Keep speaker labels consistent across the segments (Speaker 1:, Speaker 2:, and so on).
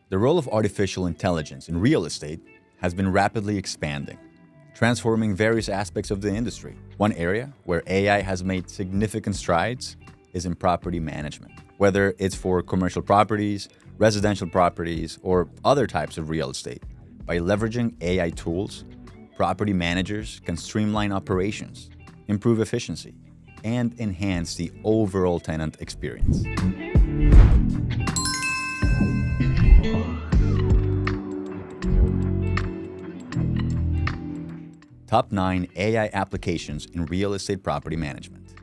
Speaker 1: The role of artificial intelligence in real estate has been rapidly expanding, transforming various aspects of the industry. One area where AI has made significant strides is in property management. Whether it's for commercial properties, residential properties, or other types of real estate, by leveraging AI tools, property managers can streamline operations, improve efficiency, and enhance the overall tenant experience. Top 9 AI applications in real estate property management.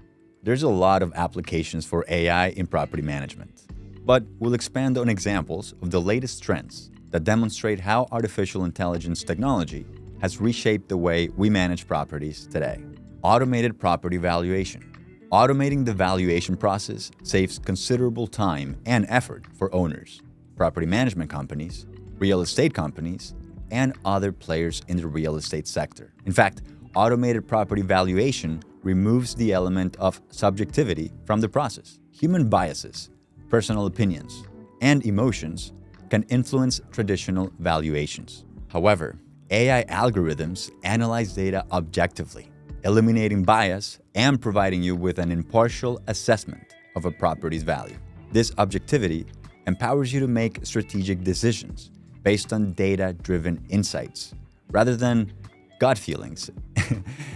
Speaker 1: There's a lot of applications for AI in property management, but we'll expand on examples of the latest trends that demonstrate how artificial intelligence technology has reshaped the way we manage properties today. Automated property valuation. Automating the valuation process saves considerable time and effort for owners, property management companies, real estate companies, and other players in the real estate sector. In fact, automated property valuation removes the element of subjectivity from the process. Human biases, personal opinions, and emotions can influence traditional valuations. However, AI algorithms analyze data objectively, eliminating bias and providing you with an impartial assessment of a property's value. This objectivity empowers you to make strategic decisions based on data-driven insights, rather than gut feelings.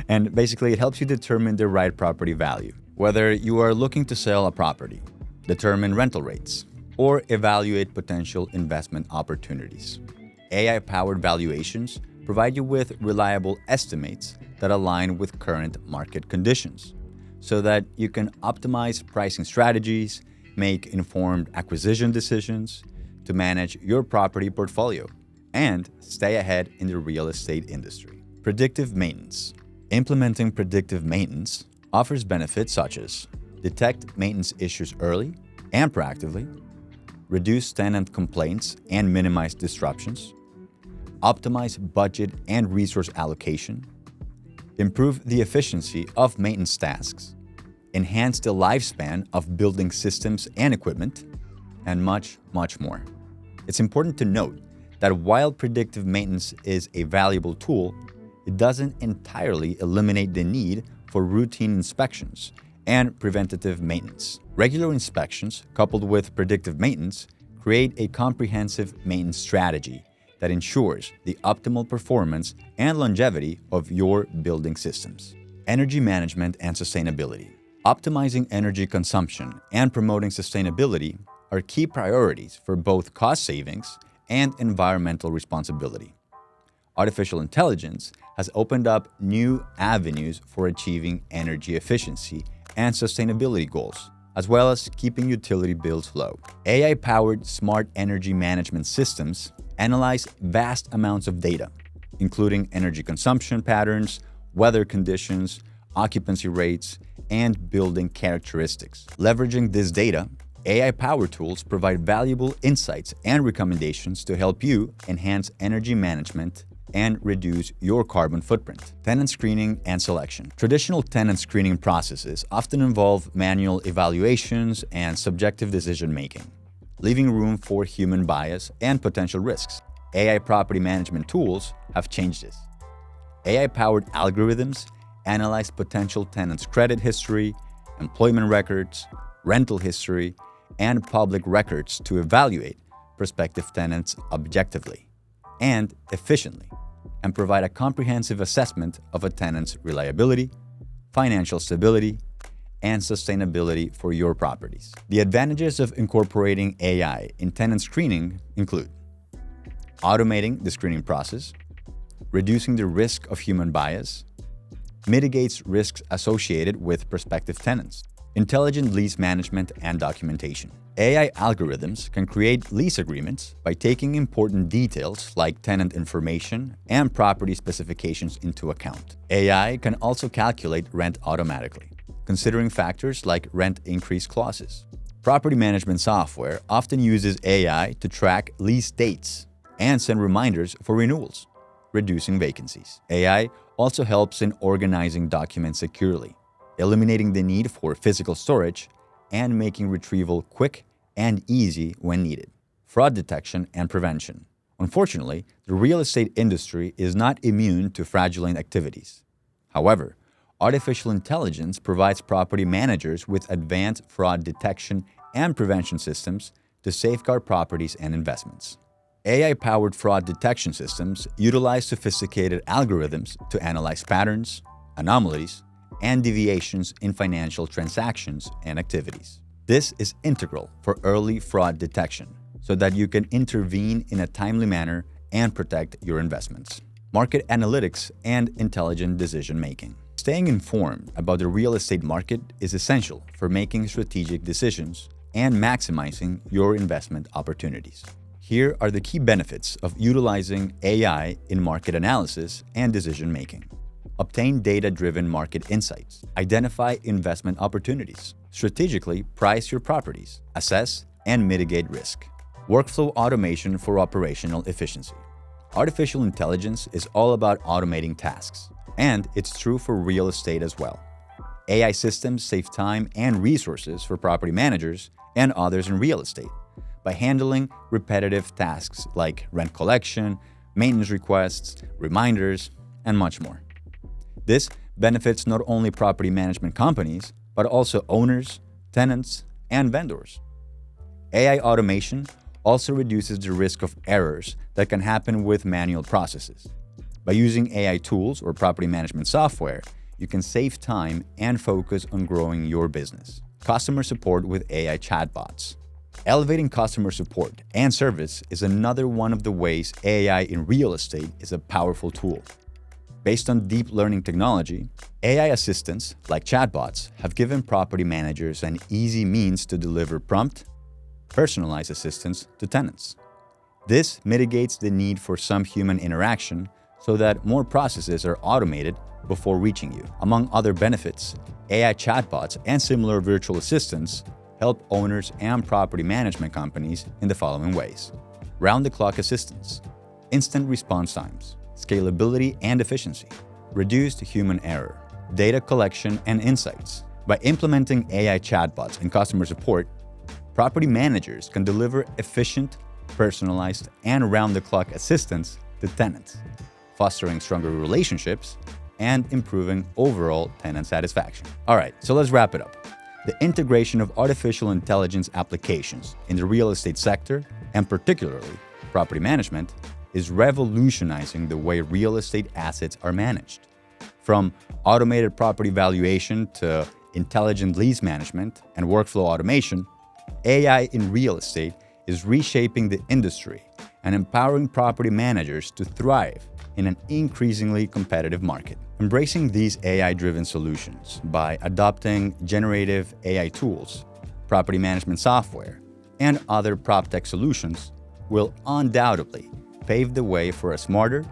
Speaker 1: And basically, it helps you determine the right property value. Whether you are looking to sell a property, determine rental rates, or evaluate potential investment opportunities, AI-powered valuations provide you with reliable estimates that align with current market conditions, so that you can optimize pricing strategies, make informed acquisition decisions, to manage your property portfolio, and stay ahead in the real estate industry. Predictive maintenance. Implementing predictive maintenance offers benefits such as detect maintenance issues early and proactively, reduce tenant complaints and minimize disruptions, optimize budget and resource allocation, improve the efficiency of maintenance tasks, enhance the lifespan of building systems and equipment, and much, much more. It's important to note that while predictive maintenance is a valuable tool, it doesn't entirely eliminate the need for routine inspections and preventative maintenance. Regular inspections, coupled with predictive maintenance, create a comprehensive maintenance strategy that ensures the optimal performance and longevity of your building systems. Energy management and sustainability. Optimizing energy consumption and promoting sustainability are key priorities for both cost savings and environmental responsibility. Artificial intelligence has opened up new avenues for achieving energy efficiency and sustainability goals, as well as keeping utility bills low. AI-powered smart energy management systems analyze vast amounts of data, including energy consumption patterns, weather conditions, occupancy rates, and building characteristics. Leveraging this data, AI power tools provide valuable insights and recommendations to help you enhance energy management and reduce your carbon footprint. Tenant screening and selection. Traditional tenant screening processes often involve manual evaluations and subjective decision-making, leaving room for human bias and potential risks. AI property management tools have changed this. AI-powered algorithms analyze potential tenants' credit history, employment records, rental history, and public records to evaluate prospective tenants objectively and efficiently, and provide a comprehensive assessment of a tenant's reliability, financial stability, and sustainability for your properties. The advantages of incorporating AI in tenant screening include automating the screening process, reducing the risk of human bias, mitigates risks associated with prospective tenants, intelligent lease management and documentation. AI algorithms can create lease agreements by taking important details like tenant information and property specifications into account. AI can also calculate rent automatically, considering factors like rent increase clauses. Property management software often uses AI to track lease dates and send reminders for renewals, reducing vacancies. AI also helps in organizing documents securely, eliminating the need for physical storage and making retrieval quick and easy when needed. fraud detection and prevention. Unfortunately, the real estate industry is not immune to fraudulent activities. However, artificial intelligence provides property managers with advanced fraud detection and prevention systems to safeguard properties and investments. AI-powered fraud detection systems utilize sophisticated algorithms to analyze patterns, anomalies, and deviations in financial transactions and activities. This is integral for early fraud detection so that you can intervene in a timely manner and protect your investments. Market analytics and intelligent decision-making. Staying informed about the real estate market is essential for making strategic decisions and maximizing your investment opportunities. Here are the key benefits of utilizing AI in market analysis and decision-making. Obtain data-driven market insights. Identify investment opportunities. Strategically price your properties. Assess and mitigate risk. Workflow automation for operational efficiency. Artificial intelligence is all about automating tasks, and it's true for real estate as well. AI systems save time and resources for property managers and others in real estate by handling repetitive tasks like rent collection, maintenance requests, reminders, and much more. This benefits not only property management companies, but also owners, tenants, and vendors. AI automation also reduces the risk of errors that can happen with manual processes. By using AI tools or property management software, you can save time and focus on growing your business. Customer support with AI chatbots. Elevating customer support and service is another one of the ways AI in real estate is a powerful tool. Based on deep learning technology, AI assistants like chatbots have given property managers an easy means to deliver prompt, personalized assistance to tenants. This mitigates the need for some human interaction so that more processes are automated before reaching you. Among other benefits, AI chatbots and similar virtual assistants help owners and property management companies in the following ways: round-the-clock assistance, instant response times, scalability and efficiency, reduced human error, data collection and insights. By implementing AI chatbots in customer support, property managers can deliver efficient, personalized, and round-the-clock assistance to tenants, fostering stronger relationships and improving overall tenant satisfaction. All right, so let's wrap it up. The integration of artificial intelligence applications in the real estate sector, and particularly property management, is revolutionizing the way real estate assets are managed. From automated property valuation to intelligent lease management and workflow automation, AI in real estate is reshaping the industry and empowering property managers to thrive in an increasingly competitive market. Embracing these AI-driven solutions by adopting generative AI tools, property management software, and other PropTech solutions will undoubtedly pave the way for a smarter,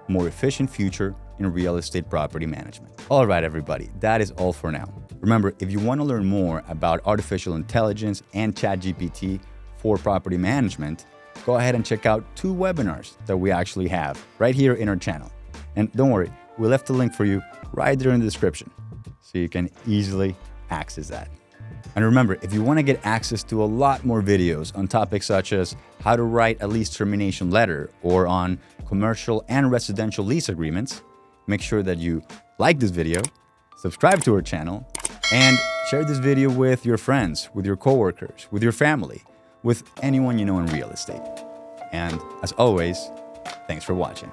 Speaker 1: more efficient future in real estate property management. All right, everybody, that is all for now. Remember, if you want to learn more about artificial intelligence and ChatGPT for property management, go ahead and check out 2 webinars that we actually have right here in our channel. And don't worry, we left a link for you right there in the description, so you can easily access that. And remember, if you want to get access to a lot more videos on topics such as how to write a lease termination letter or on commercial and residential lease agreements, make sure that you like this video, subscribe to our channel, and share this video with your friends, with your coworkers, with your family, with anyone you know in real estate. And as always, thanks for watching.